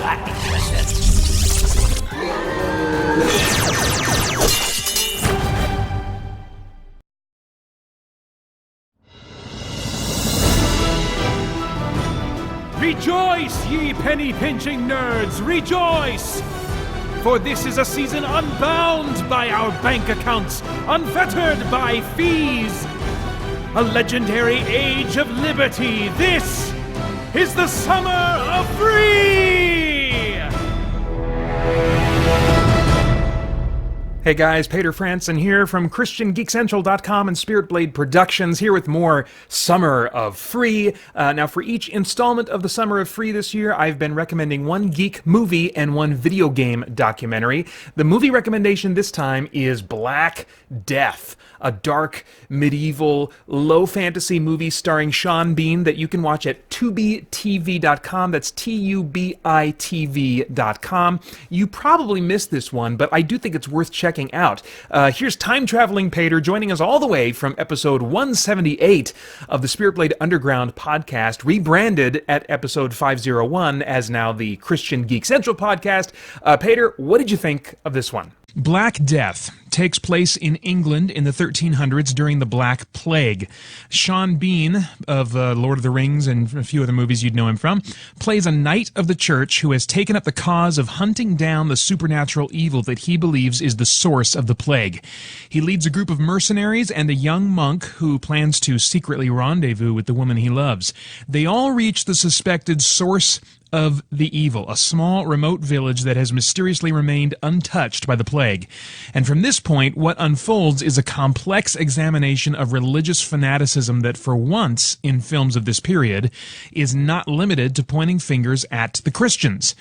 Rejoice, ye penny-pinching nerds, rejoice! For this is a season unbound by our bank accounts, unfettered by fees. A legendary age of liberty. This is the summer of free! Hey guys, Peter Franson here from christiangeekcentral.com and Spirit Blade Productions, here with more Summer of Free. Now, for each installment of the Summer of Free this year, I've been recommending one geek movie and one video game documentary. The movie recommendation this time is Black Death, a dark, medieval, low-fantasy movie starring Sean Bean that you can watch at tubitv.com. That's tubitv.com. You probably missed this one, but I do think it's worth checking out. Here's time-traveling Pater joining us all the way from episode 178 of the Spirit Blade Underground podcast, rebranded at episode 501 as now the Christian Geek Central podcast. Pater, what did you think of this one? Black Death takes place in England in the 1300s during the Black Plague. Sean Bean of Lord of the Rings and a few other movies you'd know him from plays a knight of the church who has taken up the cause of hunting down the supernatural evil that he believes is the source of the plague. He leads a group of mercenaries and a young monk who plans to secretly rendezvous with the woman he loves. They all reach the suspected source of the evil, a small remote village that has mysteriously remained untouched by the plague. And from this point, what unfolds is a complex examination of religious fanaticism that for once, in films of this period, is not limited to pointing fingers at the Christians.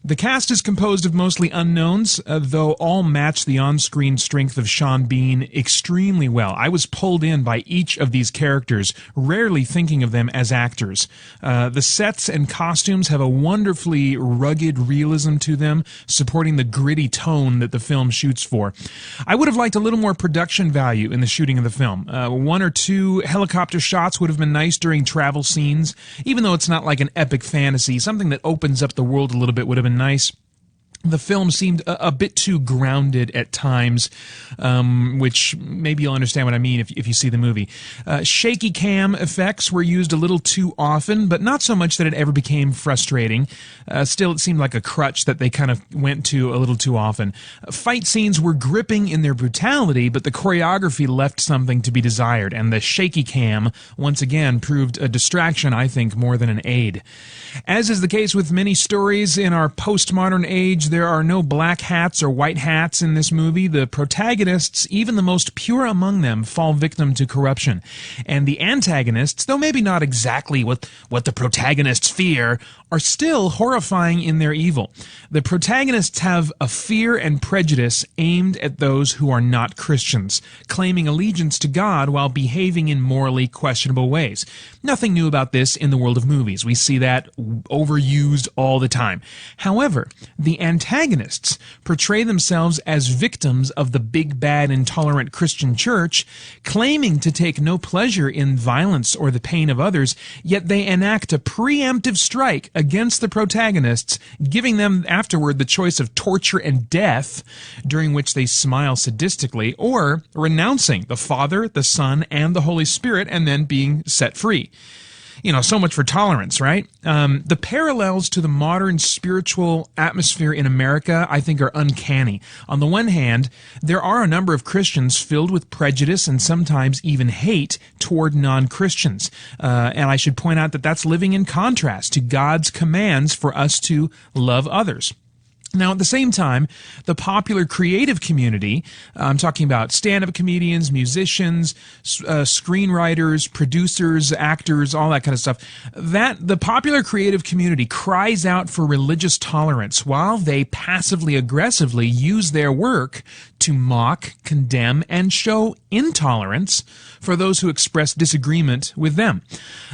The cast is composed of mostly unknowns, though all match the on-screen strength of Sean Bean extremely well. I was pulled in by each of these characters, rarely thinking of them as actors. The sets and costumes have a wonderfully rugged realism to them, supporting the gritty tone that the film shoots for. I would have liked a little more production value in the shooting of the film. One or two helicopter shots would have been nice during travel scenes, even though it's not like an epic fantasy. Something that opens up the world a little bit would have been nice. The film seemed a bit too grounded at times, which maybe you'll understand what I mean if you see the movie. Shaky cam effects were used a little too often, but not so much that it ever became frustrating. Still, it seemed like a crutch that they kind of went to a little too often. Fight scenes were gripping in their brutality, but the choreography left something to be desired, and the shaky cam, once again, proved a distraction, I think, more than an aid. As is the case with many stories in our postmodern age, there are no black hats or white hats in this movie. The protagonists, even the most pure among them, fall victim to corruption. And the antagonists, though maybe not exactly what the protagonists fear, are still horrifying in their evil. The protagonists have a fear and prejudice aimed at those who are not Christians, claiming allegiance to God while behaving in morally questionable ways. Nothing new about this in the world of movies. We see that overused all the time. However, the antagonists portray themselves as victims of the big, bad, intolerant Christian church, claiming to take no pleasure in violence or the pain of others, yet they enact a preemptive strike against the protagonists, giving them afterward the choice of torture and death, during which they smile sadistically, or renouncing the Father, the Son, and the Holy Spirit, and then being set free. You know, so much for tolerance, right? The parallels to the modern spiritual atmosphere in America, I think, are uncanny. On the one hand, there are a number of Christians filled with prejudice and sometimes even hate toward non-Christians. And I should point out that that's living in contrast to God's commands for us to love others. Now, at the same time, the popular creative community, I'm talking about stand-up comedians, musicians, screenwriters, producers, actors, all that kind of stuff, that the popular creative community cries out for religious tolerance while they passively aggressively use their work to mock, condemn, and show intolerance for those who express disagreement with them.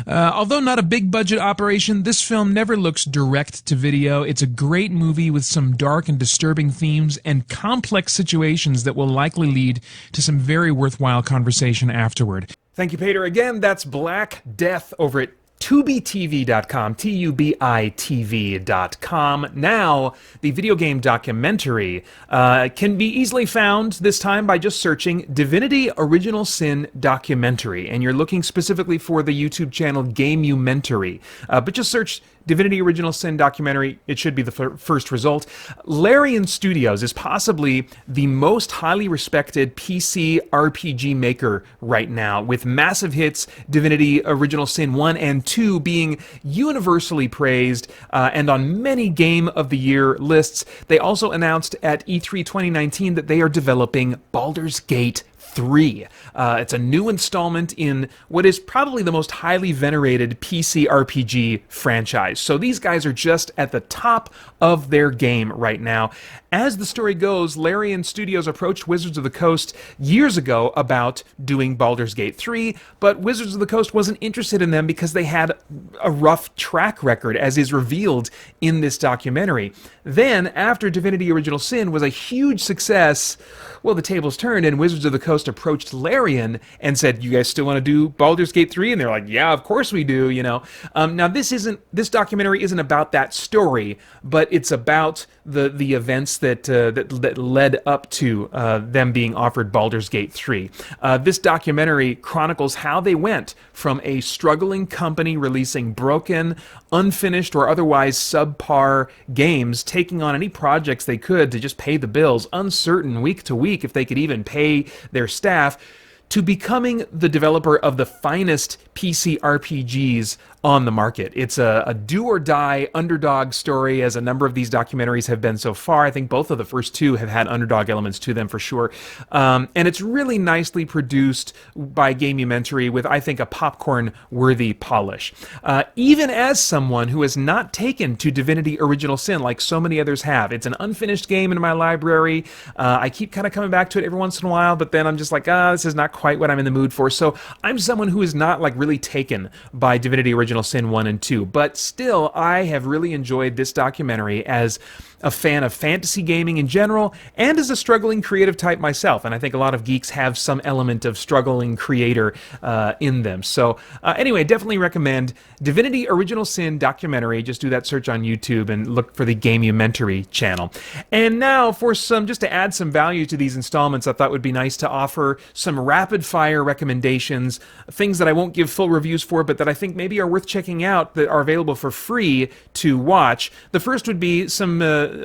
Although not a big budget operation, this film never looks direct to video. It's a great movie with some dark and disturbing themes and complex situations that will likely lead to some very worthwhile conversation afterward. Thank you, Peter. Again, that's Black Death over at tubitv.com, tubitv.com. Now, the video game documentary can be easily found this time by just searching Divinity Original Sin Documentary, and you're looking specifically for the YouTube channel Gamementary. But just search Divinity Original Sin Documentary, it should be the first result. Larian Studios is possibly the most highly respected PC RPG maker right now, with massive hits, Divinity Original Sin 1 and 2 being universally praised and on many Game of the Year lists. They also announced at E3 2019 that they are developing Baldur's Gate 3. It's a new installment in what is probably the most highly venerated PC RPG franchise. So these guys are just at the top of their game right now. As the story goes, Larian Studios approached Wizards of the Coast years ago about doing Baldur's Gate 3, but Wizards of the Coast wasn't interested in them because they had a rough track record, as is revealed in this documentary. Then, after Divinity Original Sin was a huge success, well, the tables turned, and Wizards of the Coast approached Larian and said, "You guys still want to do Baldur's Gate 3?" And they're like, "Yeah, of course we do." Now this documentary isn't about that story, but it's about the events that led up to them being offered Baldur's Gate 3. This documentary chronicles how they went from a struggling company releasing broken, unfinished, or otherwise subpar games, taking on any projects they could to just pay the bills, uncertain week to week if they could even pay their staff, to becoming the developer of the finest PC RPGs on the market. It's a do-or-die underdog story, as a number of these documentaries have been so far. I think both of the first two have had underdog elements to them for sure. And it's really nicely produced by Gamementary with, I think, a popcorn-worthy polish. Even as someone who has not taken to Divinity Original Sin like so many others have, it's an unfinished game in my library. I keep kind of coming back to it every once in a while, but then I'm just like, this is not quite what I'm in the mood for. So I'm someone who is not like really taken by Divinity Original Sin 1 and 2, but still I have really enjoyed this documentary as a fan of fantasy gaming in general, and as a struggling creative type myself, and I think a lot of geeks have some element of struggling creator in them. So anyway, definitely recommend Divinity Original Sin Documentary. Just do that search on YouTube and look for the Gamementary channel. And now for just to add some value to these installments, I thought would be nice to offer some rapid fire recommendations, things that I won't give full reviews for, but that I think maybe are worth checking out, that are available for free to watch. The first would be some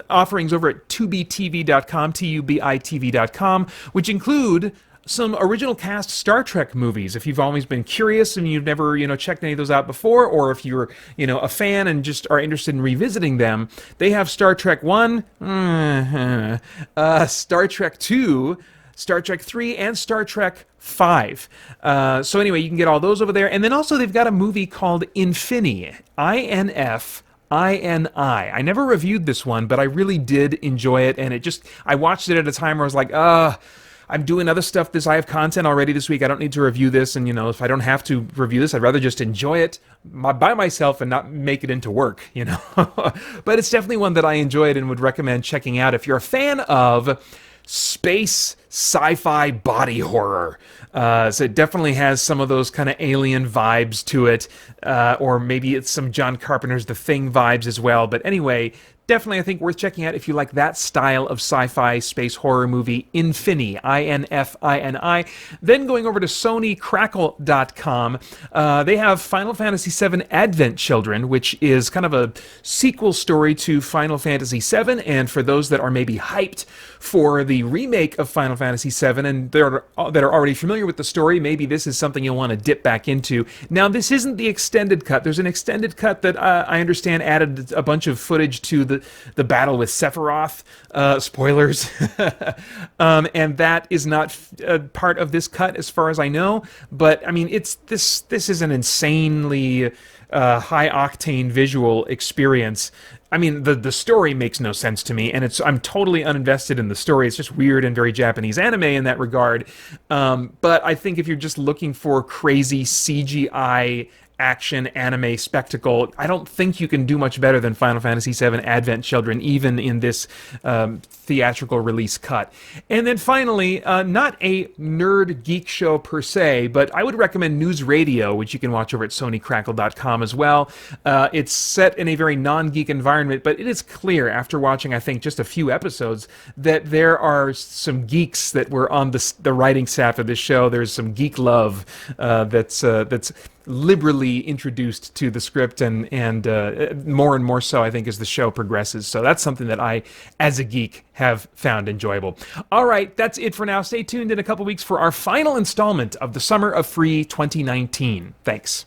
offerings over at tubitv.com, tubitv.com, which include some original cast Star Trek movies. If you've always been curious and you've never, checked any of those out before, or if you're, a fan and just are interested in revisiting them, they have Star Trek 1, Star Trek 2, Star Trek 3, and Star Trek 5. So anyway, you can get all those over there. And then also they've got a movie called Infini, INFINI. I never reviewed this one, but I really did enjoy it, and I watched it at a time where I was like, I'm doing other stuff. I have content already this week. I don't need to review this, and if I don't have to review this, I'd rather just enjoy it by myself and not make it into work, But it's definitely one that I enjoyed and would recommend checking out if you're a fan of space sci-fi body horror. So it definitely has some of those kind of alien vibes to it, or maybe it's some John Carpenter's The Thing vibes as well. But anyway, definitely, I think, worth checking out if you like that style of sci-fi space horror movie, Infini, INFINI. Then going over to SonyCrackle.com, they have Final Fantasy VII Advent Children, which is kind of a sequel story to Final Fantasy VII, and for those that are maybe hyped for the remake of Final Fantasy VII and that are already familiar with the story, maybe this is something you'll want to dip back into. Now, this isn't the extended cut. There's an extended cut that I understand added a bunch of footage to the battle with Sephiroth, spoilers, and that is not part of this cut as far as I know, but I mean, this is an insanely high octane visual experience. I mean, the story makes no sense to me, and I'm totally uninvested in the story. It's just weird and very Japanese anime in that regard. But I think if you're just looking for crazy CGI action anime spectacle. I don't think you can do much better than Final Fantasy VII Advent Children, even in this theatrical release cut. And then finally, not a nerd geek show per se, but I would recommend News Radio, which you can watch over at sonycrackle.com as well. It's set in a very non-geek environment, but it is clear after watching, I think, just a few episodes that there are some geeks that were on the writing staff of this show. There's some geek love that's liberally introduced to the script, and more so, I think, as the show progresses. So that's something that I, as a geek, have found enjoyable. All right, that's it for now. Stay tuned in a couple weeks for our final installment of the Summer of Free 2019. Thanks.